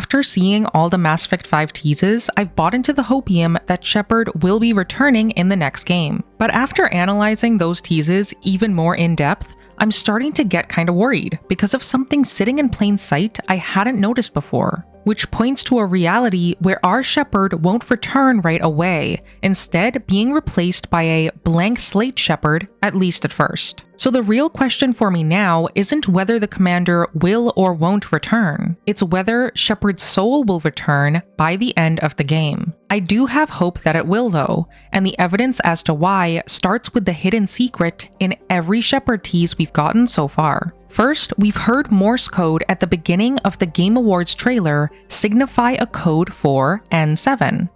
after seeing all the Mass Effect 5 teases, I've bought into the hopium that Shepard will be returning in the next game. But after analyzing those teases even more in depth, I'm starting to get kinda worried because of something sitting in plain sight I hadn't noticed before, which points to a reality where our Shepard won't return right away, instead being replaced by a blank slate Shepard, at least at first. So the real question for me now isn't whether the commander will or won't return, it's whether Shepard's soul will return by the end of the game. I do have hope that it will though, and the evidence as to why starts with the hidden secret in every Shepard tease we've gotten so far. First, we've heard Morse code at the beginning of the Game Awards trailer signify a code for N7.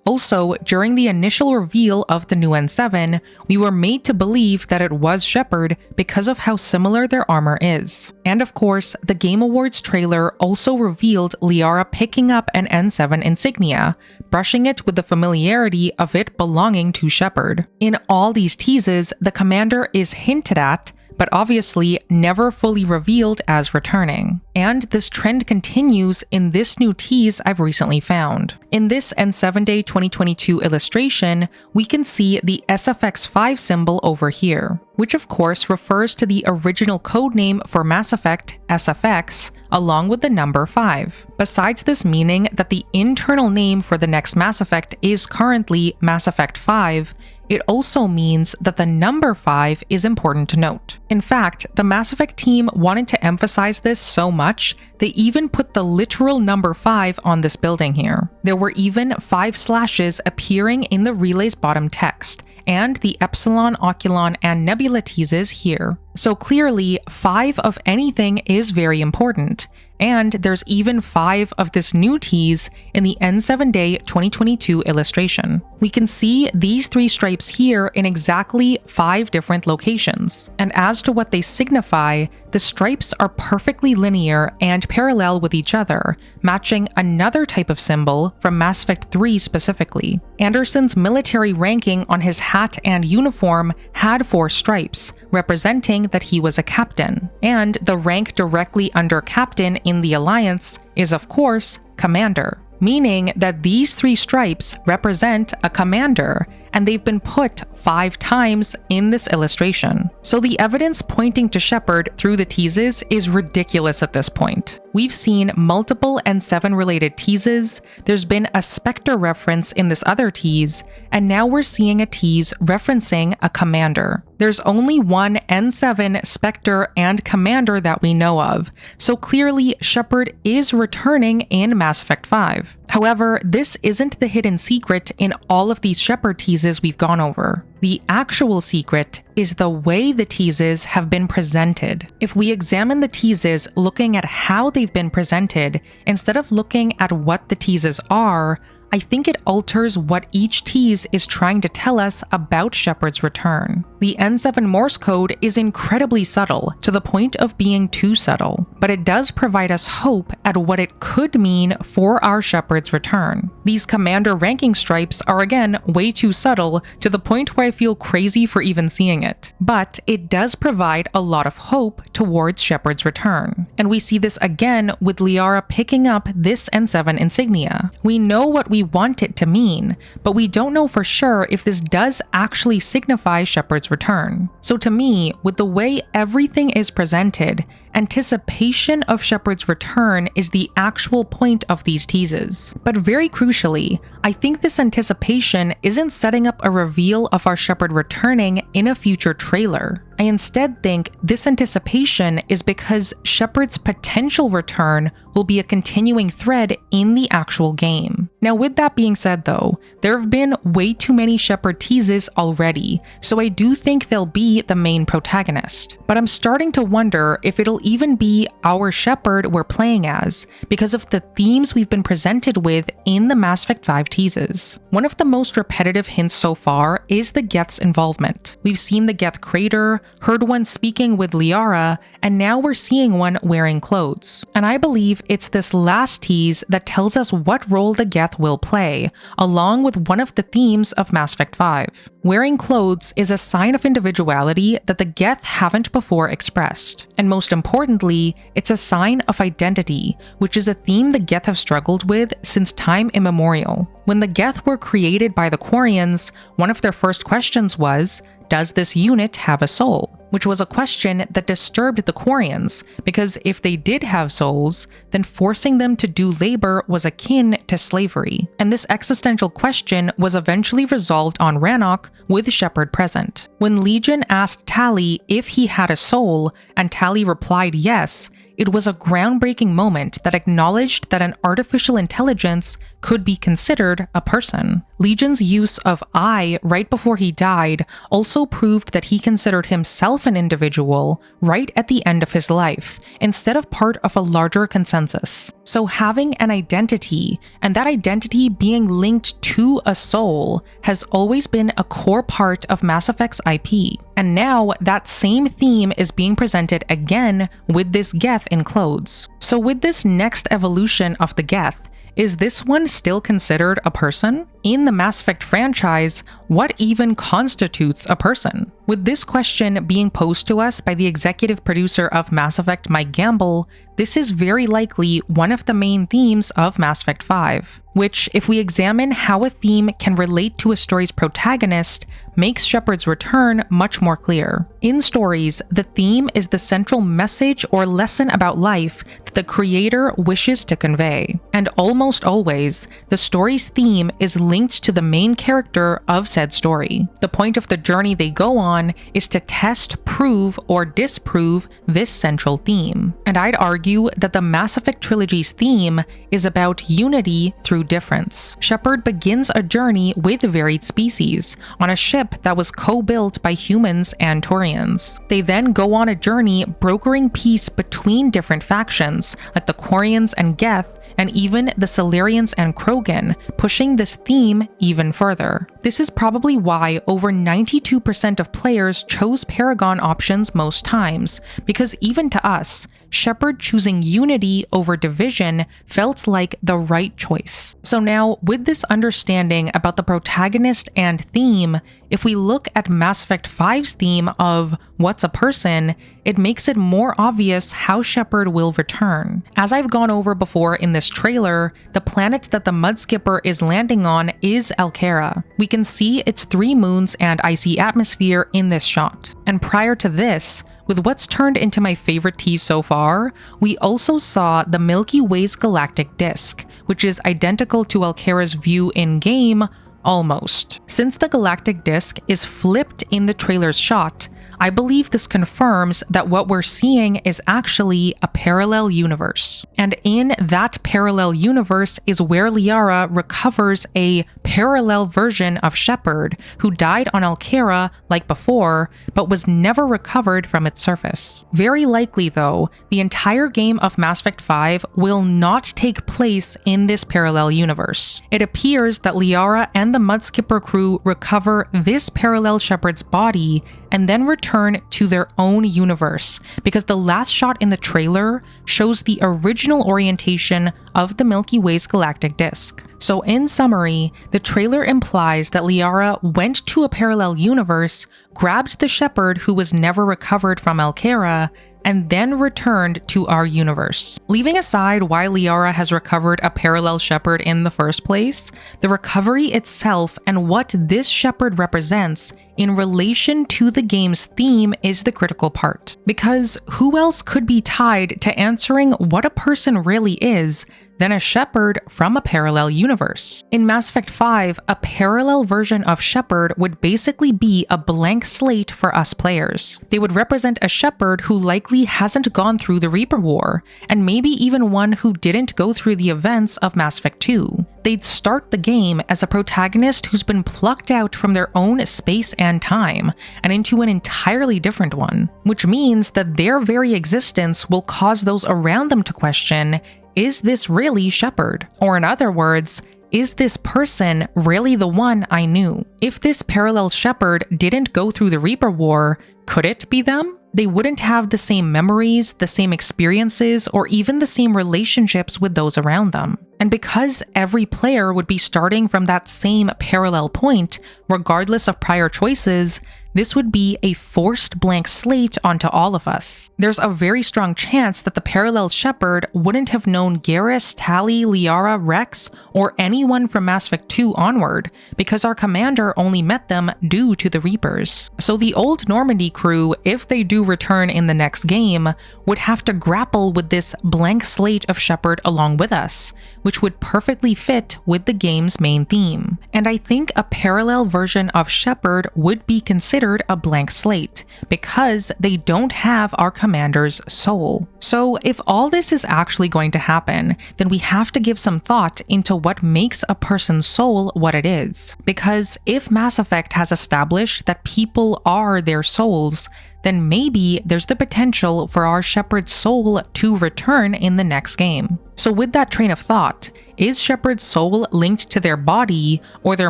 Also, during the initial reveal of the new N7, we were made to believe that it was Shepard because of how similar their armor is. And of course, the Game Awards trailer also revealed Liara picking up an N7 insignia, brushing it with the familiarity of it belonging to Shepard. In all these teases, the commander is hinted at, but obviously never fully revealed as returning. And this trend continues in this new tease I've recently found. In this N7 Day 2022 illustration, we can see the SFX5 symbol over here, which of course refers to the original codename for Mass Effect, SFX, along with the number 5. Besides this meaning that the internal name for the next Mass Effect is currently Mass Effect 5, it also means that the number 5 is important to note. In fact, the Mass Effect team wanted to emphasize this so much, they even put the literal number 5 on this building here. There were even 5 slashes appearing in the relay's bottom text, and the Epsilon, Oculon, and Nebula teases here. So clearly, 5 of anything is very important, and there's even 5 of this new tease in the N7 Day 2022 illustration. We can see these 3 stripes here in exactly 5 different locations, and as to what they signify, the stripes are perfectly linear and parallel with each other, matching another type of symbol from Mass Effect 3 specifically. Anderson's military ranking on his hat and uniform had 4 stripes, representing that he was a captain, and the rank directly under captain in the Alliance is of course Commander, meaning that these 3 stripes represent a commander, and they've been put 5 times in this illustration. So the evidence pointing to Shepard through the teases is ridiculous at this point. We've seen multiple N7 related teases, there's been a Spectre reference in this other tease, and now we're seeing a tease referencing a commander. There's only one N7 Spectre and commander that we know of, so clearly Shepard is returning in Mass Effect 5. However, this isn't the hidden secret in all of these Shepard teases we've gone over. The actual secret is the way the teases have been presented. If we examine the teases looking at how they've been presented, instead of looking at what the teases are, I think it alters what each tease is trying to tell us about Shepard's return. The N7 Morse code is incredibly subtle, to the point of being too subtle, but it does provide us hope at what it could mean for our Shepard's return. These commander ranking stripes are again way too subtle, to the point where I feel crazy for even seeing it. But it does provide a lot of hope towards Shepard's return. And we see this again with Liara picking up this N7 insignia. We know what we want it to mean, but we don't know for sure if this does actually signify Shepard's return. So to me, with the way everything is presented, anticipation of Shepard's return is the actual point of these teases. But very crucially, I think this anticipation isn't setting up a reveal of our Shepard returning in a future trailer. I instead think this anticipation is because Shepard's potential return will be a continuing thread in the actual game. Now with that being said though, there have been way too many Shepard teases already, so I do think they'll be the main protagonist. But I'm starting to wonder if it'll even be our Shepard we're playing as, because of the themes we've been presented with in the Mass Effect 5 teases. One of the most repetitive hints so far is the Geth's involvement. We've seen the Geth crater, heard one speaking with Liara, and now we're seeing one wearing clothes. And I believe it's this last tease that tells us what role the Geth will play, along with one of the themes of Mass Effect 5. Wearing clothes is a sign of individuality that the Geth haven't before expressed. And most importantly, importantly, it's a sign of identity, which is a theme the Geth have struggled with since time immemorial. When the Geth were created by the Quarians, one of their first questions was, does this unit have a soul? Which was a question that disturbed the Quarians, because if they did have souls, then forcing them to do labor was akin to slavery. And this existential question was eventually resolved on Rannoch, with Shepard present. When Legion asked Tali if he had a soul, and Tali replied yes, it was a groundbreaking moment that acknowledged that an artificial intelligence could be considered a person. Legion's use of I right before he died also proved that he considered himself an individual right at the end of his life, instead of part of a larger consensus. So having an identity, and that identity being linked to a soul, has always been a core part of Mass Effect's IP. And now that same theme is being presented again with this Geth in clothes. So with this next evolution of the Geth, is this one still considered a person? In the Mass Effect franchise, what even constitutes a person? With this question being posed to us by the executive producer of Mass Effect, Mike Gamble, this is very likely one of the main themes of Mass Effect 5, which, if we examine how a theme can relate to a story's protagonist, makes Shepard's return much more clear. In stories, the theme is the central message or lesson about life that the creator wishes to convey. And almost always, the story's theme is linked to the main character of said story. The point of the journey they go on is to test, prove, or disprove this central theme. And I'd argue that the Mass Effect trilogy's theme is about unity through difference. Shepard begins a journey with varied species, on a ship that was co-built by humans and Turians. They then go on a journey brokering peace between different factions, like the Quarians and Geth, and even the Salarians and Krogan, pushing this theme even further. This is probably why over 92% of players chose Paragon options most times, because even to us, Shepard choosing unity over division felt like the right choice. So now, with this understanding about the protagonist and theme, if we look at Mass Effect 5's theme of what's a person, it makes it more obvious how Shepard will return. As I've gone over before in this trailer, the planet that the Mudskipper is landing on is Alkera. We can see its 3 moons and icy atmosphere in this shot. And prior to this, with what's turned into my favorite tease so far, we also saw the Milky Way's galactic disk, which is identical to Alkera's view in-game, almost. Since the galactic disk is flipped in the trailer's shot, I believe this confirms that what we're seeing is actually a parallel universe. And in that parallel universe is where Liara recovers a parallel version of Shepard, who died on Alkera like before, but was never recovered from its surface. Very likely though, the entire game of Mass Effect 5 will not take place in this parallel universe. It appears that Liara and the Mudskipper crew recover this parallel Shepard's body and then return to their own universe, because the last shot in the trailer shows the original orientation of the Milky Way's galactic disk. So in summary, the trailer implies that Liara went to a parallel universe, grabbed the Shepard who was never recovered from Alkera, and then returned to our universe. Leaving aside why Liara has recovered a parallel Shepard in the first place, the recovery itself and what this Shepard represents in relation to the game's theme is the critical part. Because who else could be tied to answering what a person really is than a Shepard from a parallel universe? In Mass Effect 5, a parallel version of Shepard would basically be a blank slate for us players. They would represent a Shepard who likely hasn't gone through the Reaper War, and maybe even one who didn't go through the events of Mass Effect 2. They'd start the game as a protagonist who's been plucked out from their own space and time, and into an entirely different one, which means that their very existence will cause those around them to question, is this really Shepard? Or in other words, is this person really the one I knew? If this parallel Shepard didn't go through the Reaper War, could it be them? They wouldn't have the same memories, the same experiences, or even the same relationships with those around them. And because every player would be starting from that same parallel point, regardless of prior choices, this would be a forced blank slate onto all of us. There's a very strong chance that the parallel Shepard wouldn't have known Garrus, Tali, Liara, Rex, or anyone from Mass Effect 2 onward, because our commander only met them due to the Reapers. So the old Normandy crew, if they do return in the next game, would have to grapple with this blank slate of Shepard along with us, which would perfectly fit with the game's main theme. And I think a parallel version of Shepard would be considered a blank slate, because they don't have our commander's soul. So if all this is actually going to happen, then we have to give some thought into what makes a person's soul what it is. Because if Mass Effect has established that people are their souls, then maybe there's the potential for our Shepard's soul to return in the next game. So with that train of thought, is Shepard's soul linked to their body, or their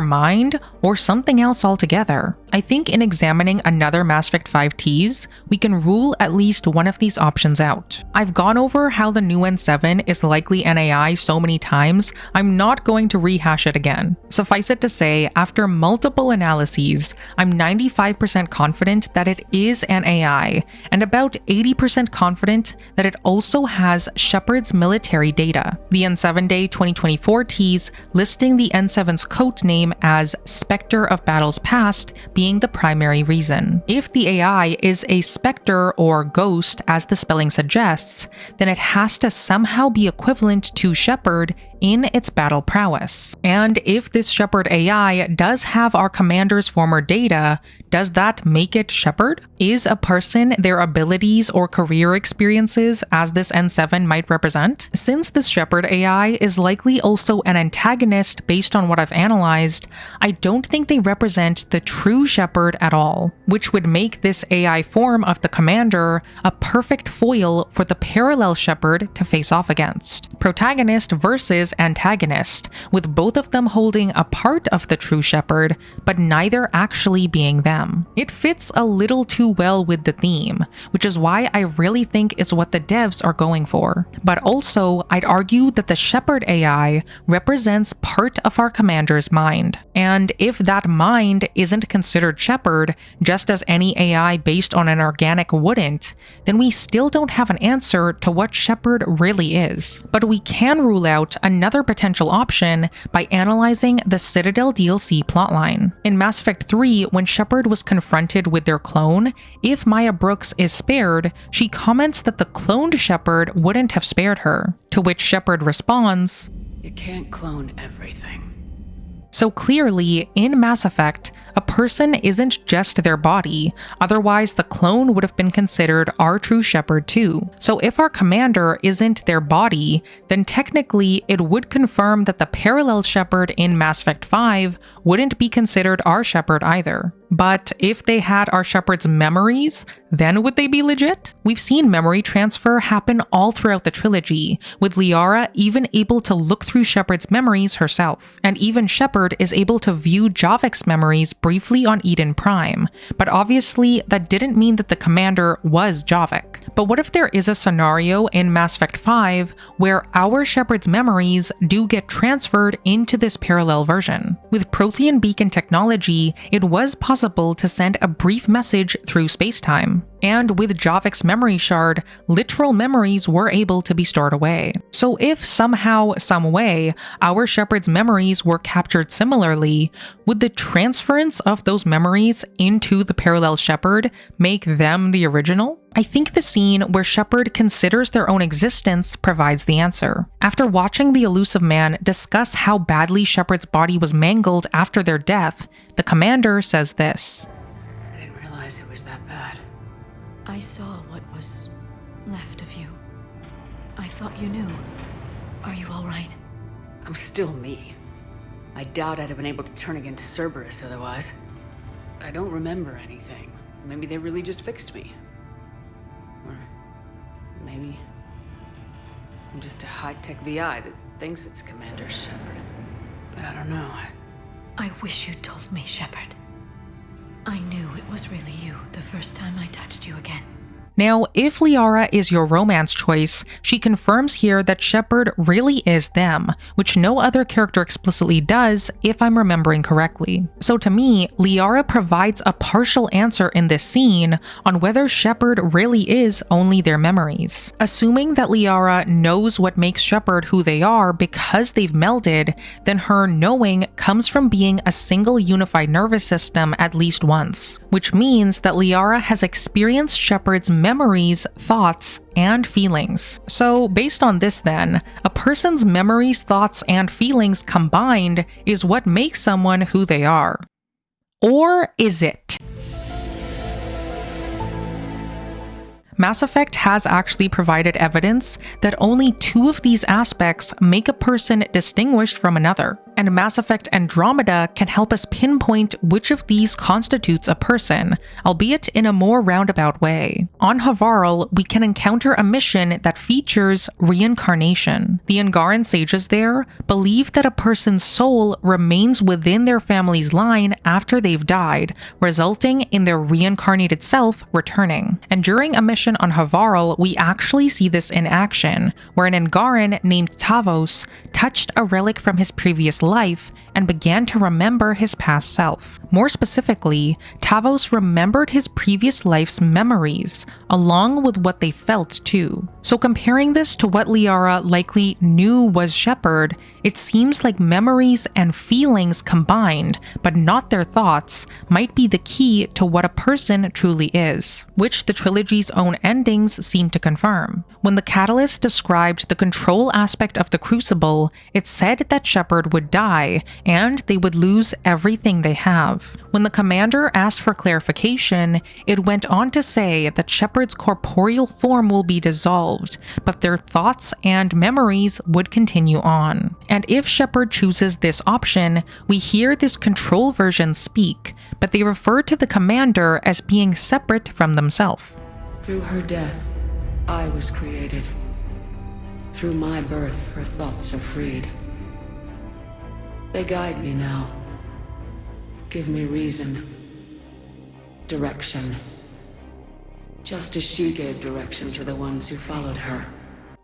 mind, or something else altogether? I think in examining another Mass Effect 5 tease, we can rule at least one of these options out. I've gone over how the new N7 is likely an AI so many times, I'm not going to rehash it again. Suffice it to say, after multiple analyses, I'm 95% confident that it is an AI, and about 80% confident that it also has Shepard's military data. The N7-Day 2024 tease listing the N7's code name as Spectre of Battles Past being the primary reason. If the AI is a spectre or ghost, as the spelling suggests, then it has to somehow be equivalent to Shepard in its battle prowess. And if this Shepard AI does have our commander's former data, does that make it Shepard? Is a person their abilities or career experiences as this N7 might represent? Since this Shepard AI is likely also an antagonist based on what I've analyzed, I don't think they represent the true Shepard at all, which would make this AI form of the commander a perfect foil for the parallel Shepard to face off against. Protagonist versus antagonist, with both of them holding a part of the true Shepard, but neither actually being them. It fits a little too well with the theme, which is why I really think it's what the devs are going for. But also, I'd argue that the Shepard AI represents part of our commander's mind. And if that mind isn't considered Shepard, just as any AI based on an organic wouldn't, then we still don't have an answer to what Shepard really is. But we can rule out another potential option by analyzing the Citadel DLC plotline. In Mass Effect 3, when Shepard was confronted with their clone, if Maya Brooks is spared, she comments that the cloned Shepard wouldn't have spared her, to which Shepard responds, "You can't clone everything." So clearly, in Mass Effect, a person isn't just their body, otherwise the clone would have been considered our true Shepard too. So if our commander isn't their body, then technically it would confirm that the parallel Shepard in Mass Effect 5 wouldn't be considered our Shepard either. But if they had our Shepard's memories, then would they be legit? We've seen memory transfer happen all throughout the trilogy, with Liara even able to look through Shepard's memories herself. And even Shepard is able to view Javik's memories briefly on Eden Prime, but obviously that didn't mean that the commander was Javik. But what if there is a scenario in Mass Effect 5 where our Shepard's memories do get transferred into this parallel version? With Prothean beacon technology, it was possible to send a brief message through space-time. And with Javik's memory shard, literal memories were able to be stored away. So if somehow, some way, our Shepard's memories were captured similarly, would the transference of those memories into the parallel Shepard make them the original? I think the scene where Shepard considers their own existence provides the answer. After watching the Elusive Man discuss how badly Shepard's body was mangled after their death, the commander says this. I didn't realize it was that bad. I saw what was left of you. I thought you knew. Are you all right? I'm still me. I doubt I'd have been able to turn against Cerberus otherwise. I don't remember anything. Maybe they really just fixed me. Or maybe I'm just a high-tech VI that thinks it's Commander Shepard. But I don't know. I wish you'd told me, Shepard. I knew it was really you the first time I touched you again. Now, if Liara is your romance choice, she confirms here that Shepard really is them, which no other character explicitly does if I'm remembering correctly. So to me, Liara provides a partial answer in this scene on whether Shepard really is only their memories. Assuming that Liara knows what makes Shepard who they are because they've melded, then her knowing comes from being a single unified nervous system at least once, which means that Liara has experienced Shepard's memories, thoughts, and feelings. So based on this then, a person's memories, thoughts, and feelings combined is what makes someone who they are. Or is it? Mass Effect has actually provided evidence that only 2 of these aspects make a person distinguished from another, and Mass Effect Andromeda can help us pinpoint which of these constitutes a person, albeit in a more roundabout way. On Havarl, we can encounter a mission that features reincarnation. The Angaran sages there believe that a person's soul remains within their family's line after they've died, resulting in their reincarnated self returning. And during a mission on Havarl, we actually see this in action, where an Angaran named Tavos touched a relic from his previous life and began to remember his past self. More specifically, Tavos remembered his previous life's memories, along with what they felt too. So comparing this to what Liara likely knew was Shepard, it seems like memories and feelings combined, but not their thoughts, might be the key to what a person truly is, which the trilogy's own endings seem to confirm. When the Catalyst described the control aspect of the Crucible, it said that Shepard would die, and they would lose everything they have. When the commander asked for clarification, it went on to say that Shepard's corporeal form will be dissolved, but their thoughts and memories would continue on. And if Shepard chooses this option, we hear this control version speak, but they refer to the commander as being separate from themselves. Through her death, I was created. Through my birth, her thoughts are freed. They guide me now. Give me reason. Direction. Just as she gave direction to the ones who followed her.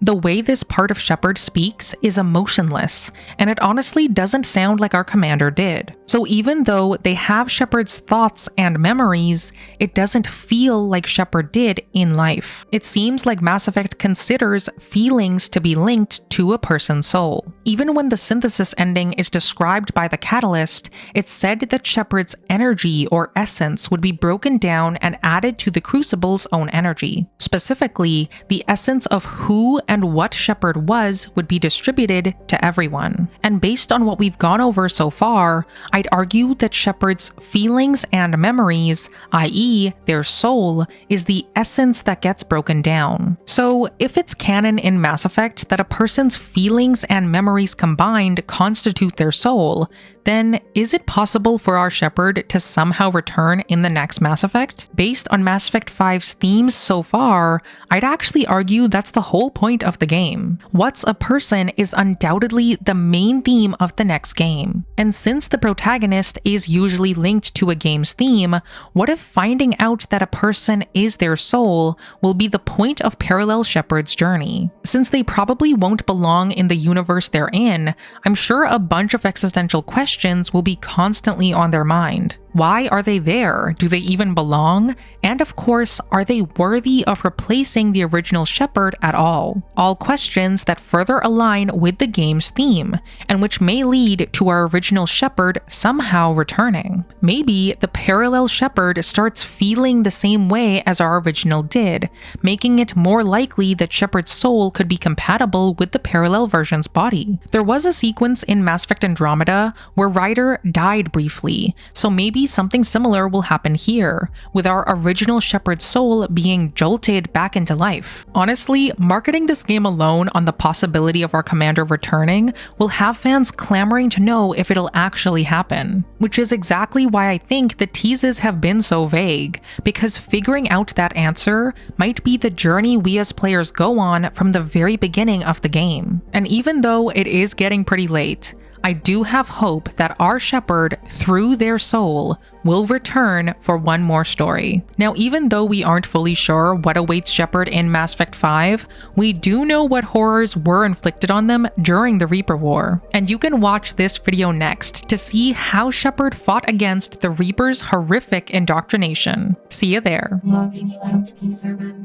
The way this part of Shepard speaks is emotionless, and it honestly doesn't sound like our commander did. So even though they have Shepard's thoughts and memories, it doesn't feel like Shepard did in life. It seems like Mass Effect considers feelings to be linked to a person's soul. Even when the synthesis ending is described by the Catalyst, it's said that Shepard's energy or essence would be broken down and added to the Crucible's own energy. Specifically, the essence of who and what Shepard was would be distributed to everyone. And based on what we've gone over so far, I'd argue that Shepard's feelings and memories, i.e. their soul, is the essence that gets broken down. So if it's canon in Mass Effect that a person's feelings and memories combined constitute their soul, then is it possible for our Shepard to somehow return in the next Mass Effect? Based on Mass Effect 5's themes so far, I'd actually argue that's the whole point of the game. What's a person is undoubtedly the main theme of the next game. And since the protagonist is usually linked to a game's theme, what if finding out that a person is their soul will be the point of parallel Shepard's journey? Since they probably won't belong in the universe they're in, I'm sure a bunch of existential questions will be constantly on their mind. Why are they there? Do they even belong? And of course, are they worthy of replacing the original Shepard at all? All questions that further align with the game's theme, and which may lead to our original Shepard somehow returning. Maybe the parallel Shepard starts feeling the same way as our original did, making it more likely that Shepard's soul could be compatible with the parallel version's body. There was a sequence in Mass Effect Andromeda where Ryder died briefly, so maybe something similar will happen here, with our original Shepard's soul being jolted back into life. Honestly, marketing this game alone on the possibility of our commander returning will have fans clamoring to know if it'll actually happen, which is exactly why I think the teases have been so vague, because figuring out that answer might be the journey we as players go on from the very beginning of the game. And even though it is getting pretty late, I do have hope that our Shepard, through their soul, will return for one more story. Now, even though we aren't fully sure what awaits Shepard in Mass Effect 5, we do know what horrors were inflicted on them during the Reaper War. And you can watch this video next to see how Shepard fought against the Reaper's horrific indoctrination. See you there. Logging you out, P7.